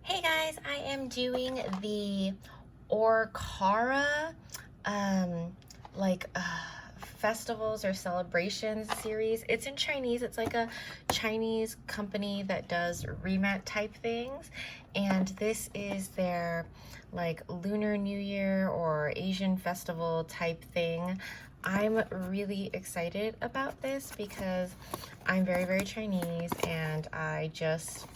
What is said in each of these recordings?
Hey guys, I am doing the Orcara um, like festivals or celebrations series. It's in Chinese. It's like a Chinese company that does Re-Ment type things. And this is their like Lunar New Year or Asian festival type thing. I'm really excited about this because I'm very, very Chinese and I just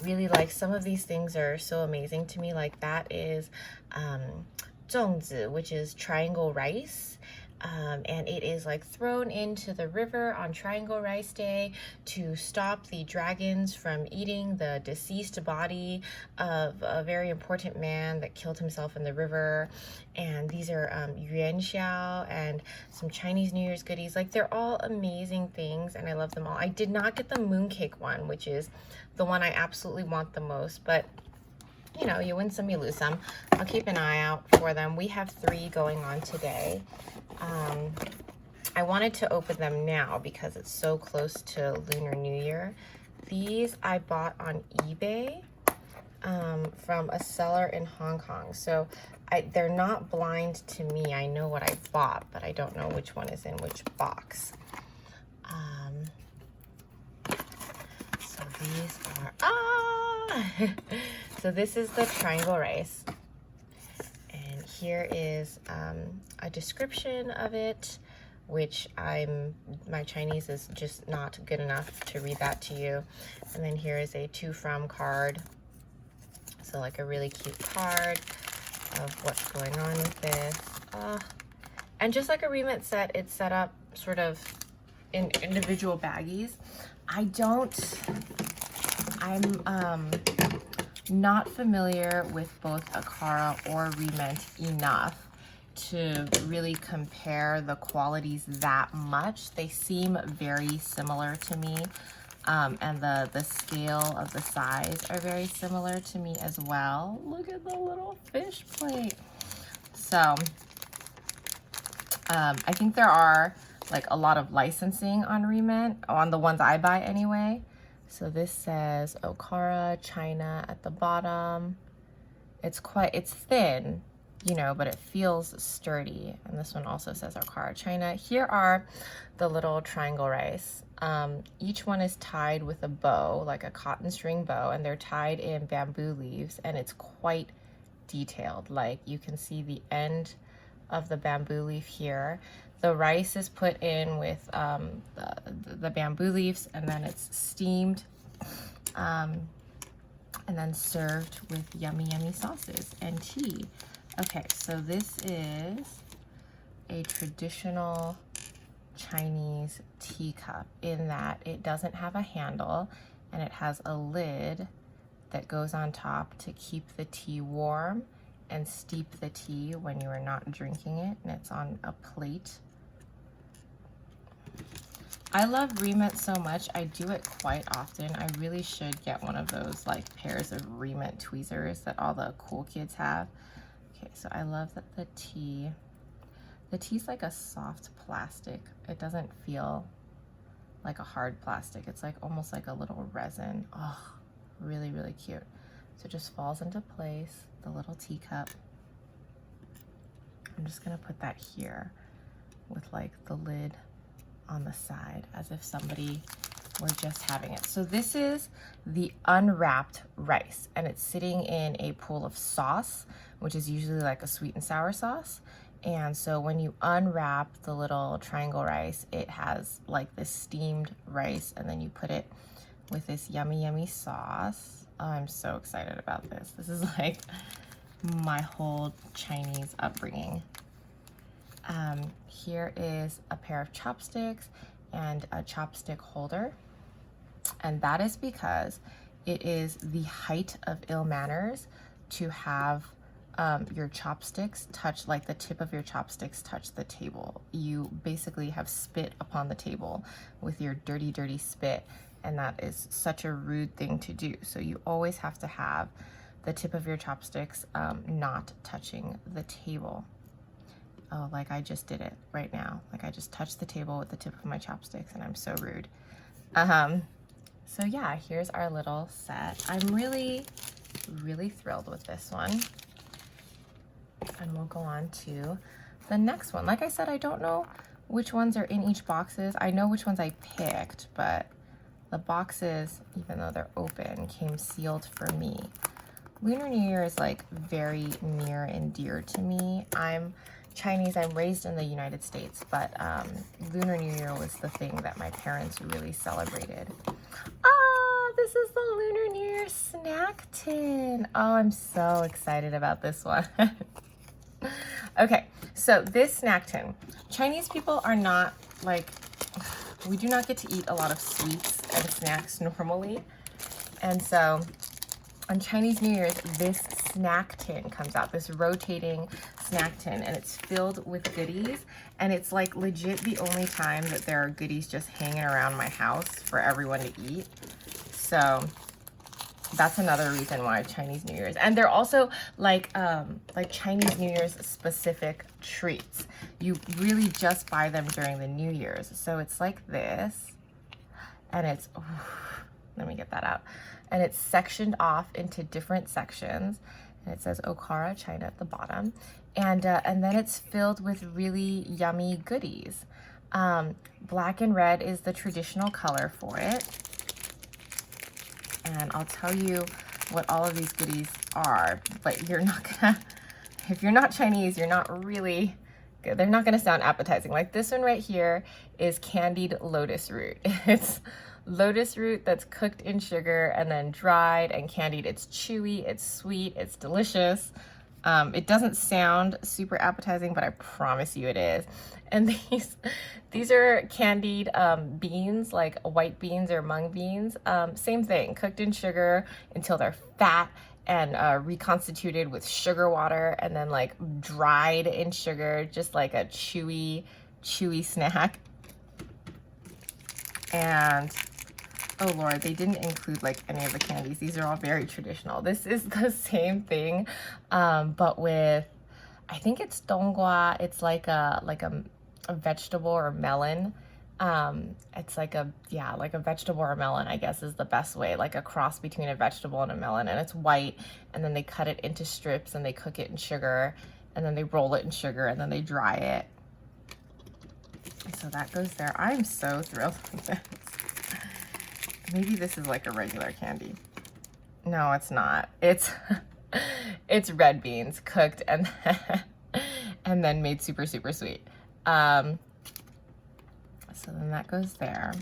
really like some of these things are so amazing to me. Like that is Zong, which is triangle rice. And it is like thrown into the river on Triangle Rice Day to stop the dragons from eating the deceased body of a very important man that killed himself in the river. And these are Yuan, Xiao, and some Chinese New Year's goodies. Like they're all amazing things, and I love them all. I did not get the mooncake one, which is the one I absolutely want the most, but you know, you win some, you lose some. I'll keep an eye out for them. We have 3 going on today. I wanted to open them now because it's so close to Lunar New Year. These I bought on eBay from a seller in Hong Kong. So they're not blind to me. I know what I bought, but I don't know which one is in which box. So these are, so this is the triangle rice. And here is a description of it, which my Chinese is just not good enough to read that to you. And then here is a to from card. So like a really cute card of what's going on with this. And just like a Re-Ment set, it's set up sort of in individual baggies. I'm not familiar with both Orcara or Re-Ment enough to really compare the qualities that much. They seem very similar to me, and the scale of the size are very similar to me as well. Look at the little fish plate. So I think there are like a lot of licensing on Re-Ment, on the ones I buy anyway. So this says Orcara, China at the bottom. It's thin, you know, but it feels sturdy. And this one also says Orcara, China. Here are the little triangle rice. Each one is tied with a bow, like a cotton string bow, and they're tied in bamboo leaves, and it's quite detailed. Like you can see the end of the bamboo leaf here. The rice is put in with the bamboo leaves, and then it's steamed and then served with yummy, yummy sauces and tea. Okay, so this is a traditional Chinese teacup in that it doesn't have a handle and it has a lid that goes on top to keep the tea warm and steep the tea when you are not drinking it, and it's on a plate. I love Re-Ment so much. I do it quite often. I really should get one of those like pairs of Re-Ment tweezers that all the cool kids have. Okay, so I love that the tea's like a soft plastic. It doesn't feel like a hard plastic. It's like almost like a little resin. Oh, really, really cute. So it just falls into place, the little teacup. I'm just gonna put that here with like the lid on the side as if somebody were just having it. So this is the unwrapped rice, and it's sitting in a pool of sauce, which is usually like a sweet and sour sauce. And so when you unwrap the little triangle rice, it has like this steamed rice, and then you put it with this yummy, yummy sauce. Oh, I'm so excited about this. This is like my whole Chinese upbringing. Here is a pair of chopsticks and a chopstick holder. And that is because it is the height of ill manners to have your chopsticks touch, like the tip of your chopsticks touch the table. You basically have spit upon the table with your dirty, dirty spit. And that is such a rude thing to do. So you always have to have the tip of your chopsticks not touching the table. Oh, like I just did it right now. Like I just touched the table with the tip of my chopsticks, and I'm so rude. So yeah, here's our little set. I'm really, really thrilled with this one. And we'll go on to the next one. Like I said, I don't know which ones are in each boxes. I know which ones I picked, but the boxes, even though they're open, came sealed for me. Lunar New Year is like very near and dear to me. I'm Chinese, I'm raised in the United States, but Lunar New Year was the thing that my parents really celebrated. Ah, this is the Lunar New Year snack tin. Oh, I'm so excited about this one. Okay, so this snack tin, Chinese people are not like, we do not get to eat a lot of sweets and snacks normally. And so on Chinese New Year's, this snack tin comes out, this rotating snack tin, and it's filled with goodies. And it's like legit the only time that there are goodies just hanging around my house for everyone to eat. So that's another reason why Chinese New Year's. And they're also like Chinese New Year's specific treats. You really just buy them during the New Year's. So it's like this, and it's, let me get that out. And it's sectioned off into different sections. And it says Orcara, China at the bottom. And then it's filled with really yummy goodies. Black and red is the traditional color for it. And I'll tell you what all of these goodies are, but you're not gonna, if you're not Chinese, you're not really, they're not gonna sound appetizing. Like this one right here is candied lotus root. It's lotus root that's cooked in sugar and then dried and candied. It's chewy, it's sweet, it's delicious. It doesn't sound super appetizing, but I promise you it is. And these are candied beans, like white beans or mung beans. Same thing, cooked in sugar until they're fat and reconstituted with sugar water and then like dried in sugar, just like a chewy snack. And oh Lord, they didn't include like any of the candies. These are all very traditional. This is the same thing, but with, I think it's donggua. It's like a vegetable or melon. It's like a vegetable or melon, I guess is the best way, like a cross between a vegetable and a melon. And it's white, and then they cut it into strips and they cook it in sugar, and then they roll it in sugar, and then they dry it. And so that goes there. I'm so thrilled with this. Maybe this is like a regular candy. No, it's not. It's it's red beans cooked and then made super sweet. So then that goes there.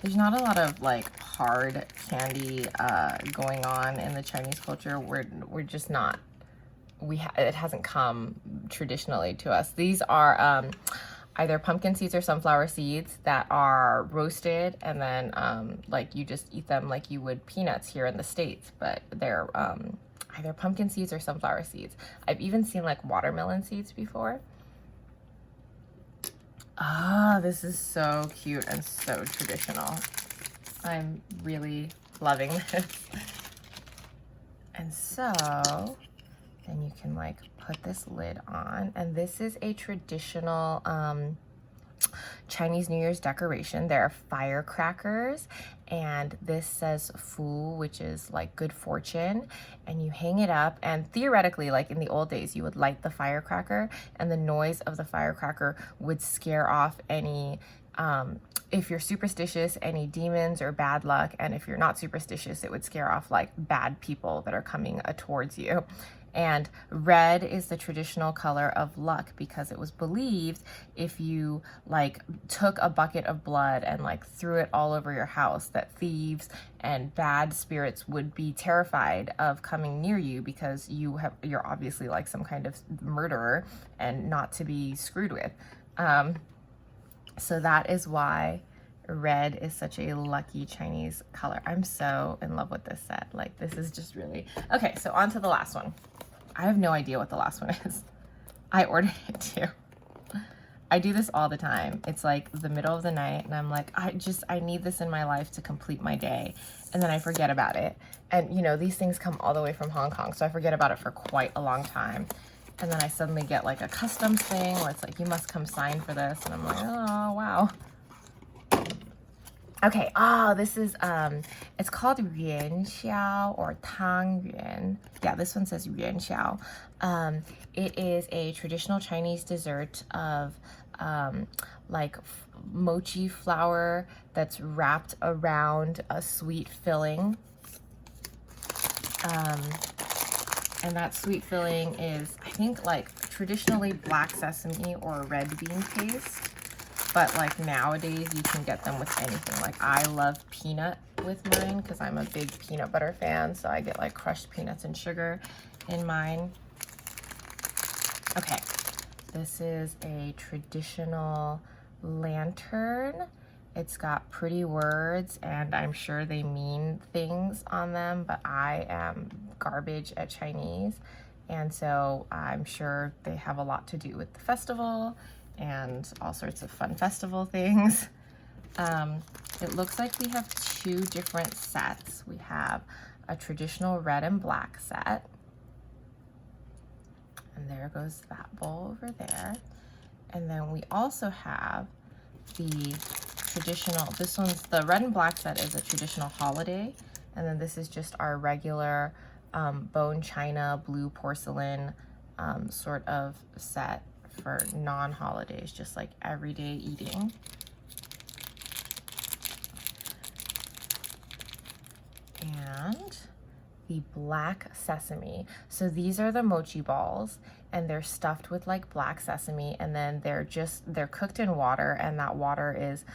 There's not a lot of like hard candy going on in the Chinese culture. We're just not. It hasn't come traditionally to us. These are either pumpkin seeds or sunflower seeds that are roasted, and then like you just eat them like you would peanuts here in the States, but they're either pumpkin seeds or sunflower seeds. I've even seen like watermelon seeds before. Ah, this is so cute and so traditional. I'm really loving this. And so then you can like put this lid on, and this is a traditional Chinese New Year's decoration. There are firecrackers, and this says Fu, which is like good fortune, and you hang it up, and theoretically, like in the old days, you would light the firecracker, and the noise of the firecracker would scare off any if you're superstitious, any demons or bad luck, and if you're not superstitious, it would scare off like bad people that are coming towards you. And red is the traditional color of luck, because it was believed if you like took a bucket of blood and like threw it all over your house, that thieves and bad spirits would be terrified of coming near you, because you're obviously like some kind of murderer and not to be screwed with. So that is why red is such a lucky Chinese color. I'm so in love with this set. Like, this is just really... Okay, so on to the last one. I have no idea what the last one is. I ordered it too. I do this all the time. It's like the middle of the night and I'm like, I need this in my life to complete my day. And then I forget about it. And you know, these things come all the way from Hong Kong, so I forget about it for quite a long time. And then I suddenly get like a customs thing where it's like, you must come sign for this. And I'm like, oh, wow. Okay, oh, this is, it's called Yuan Xiao or Tang Yuan. Yeah, this one says Yuan Xiao. It is a traditional Chinese dessert of like mochi flour that's wrapped around a sweet filling. And that sweet filling is, I think, like traditionally black sesame or red bean paste. But like nowadays you can get them with anything. Like I love peanut with mine because I'm a big peanut butter fan. So I get like crushed peanuts and sugar in mine. Okay, this is a traditional lantern. It's got pretty words and I'm sure they mean things on them, but I am garbage at Chinese. And so I'm sure they have a lot to do with the festival and all sorts of fun festival things. It looks like we have two different sets. We have a traditional red and black set. And there goes that bowl over there. And then we also have the traditional, this one's, the red and black set is a traditional holiday. And then this is just our regular bone china, blue porcelain sort of set for non-holidays, just like everyday eating. And the black sesame. So these are the mochi balls and they're stuffed with like black sesame, and then they're cooked in water, and that water is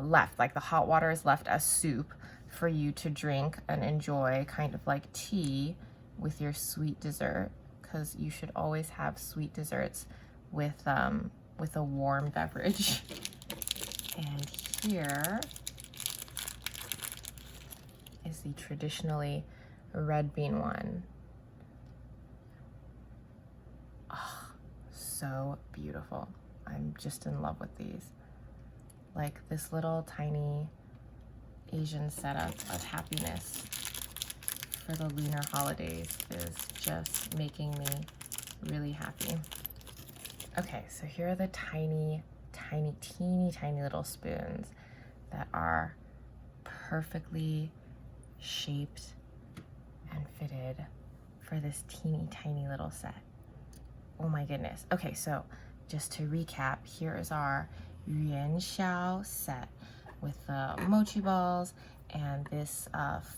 left, like the hot water is left as soup for you to drink and enjoy, kind of like tea with your sweet dessert. Because you should always have sweet desserts with a warm beverage. And here is the traditionally red bean one. Oh, so beautiful. I'm just in love with these. Like this little tiny Asian setup of happiness for the lunar holidays is just making me really happy. Okay, so here are the teeny little spoons that are perfectly shaped and fitted for this teeny tiny little set. Oh my goodness. Okay, so just to recap, here is our Yuan Xiao set with the mochi balls and this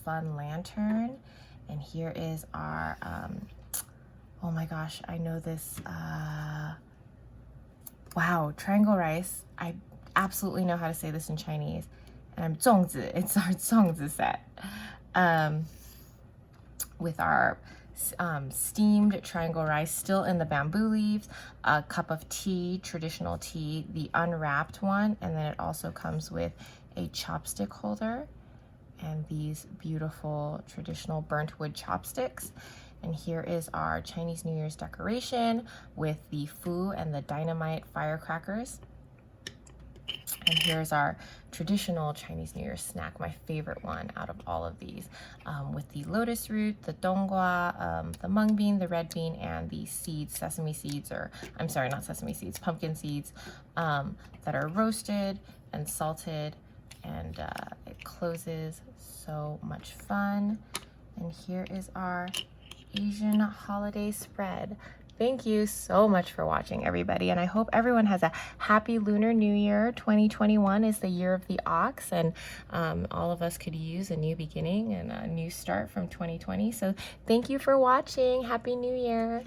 fun lantern. And here is our, oh my gosh, I know this, wow, triangle rice. I absolutely know how to say this in Chinese. And I'm zongzi, it's our zongzi set. With our steamed triangle rice still in the bamboo leaves, a cup of tea, traditional tea, the unwrapped one, and then it also comes with a chopstick holder and these beautiful traditional burnt wood chopsticks. And here is our Chinese New Year's decoration with the fu and the dynamite firecrackers. And here's our traditional Chinese New Year snack, my favorite one out of all of these, with the lotus root, the donggua, the mung bean, the red bean, and the seeds, sesame seeds, or I'm sorry, not sesame seeds, pumpkin seeds, that are roasted and salted, and it closes. So much fun. And here is our Asian holiday spread. Thank you so much for watching, everybody, and I hope everyone has a happy Lunar New Year. 2021 is the year of the ox, and all of us could use a new beginning and a new start from 2020. So thank you for watching. Happy New Year.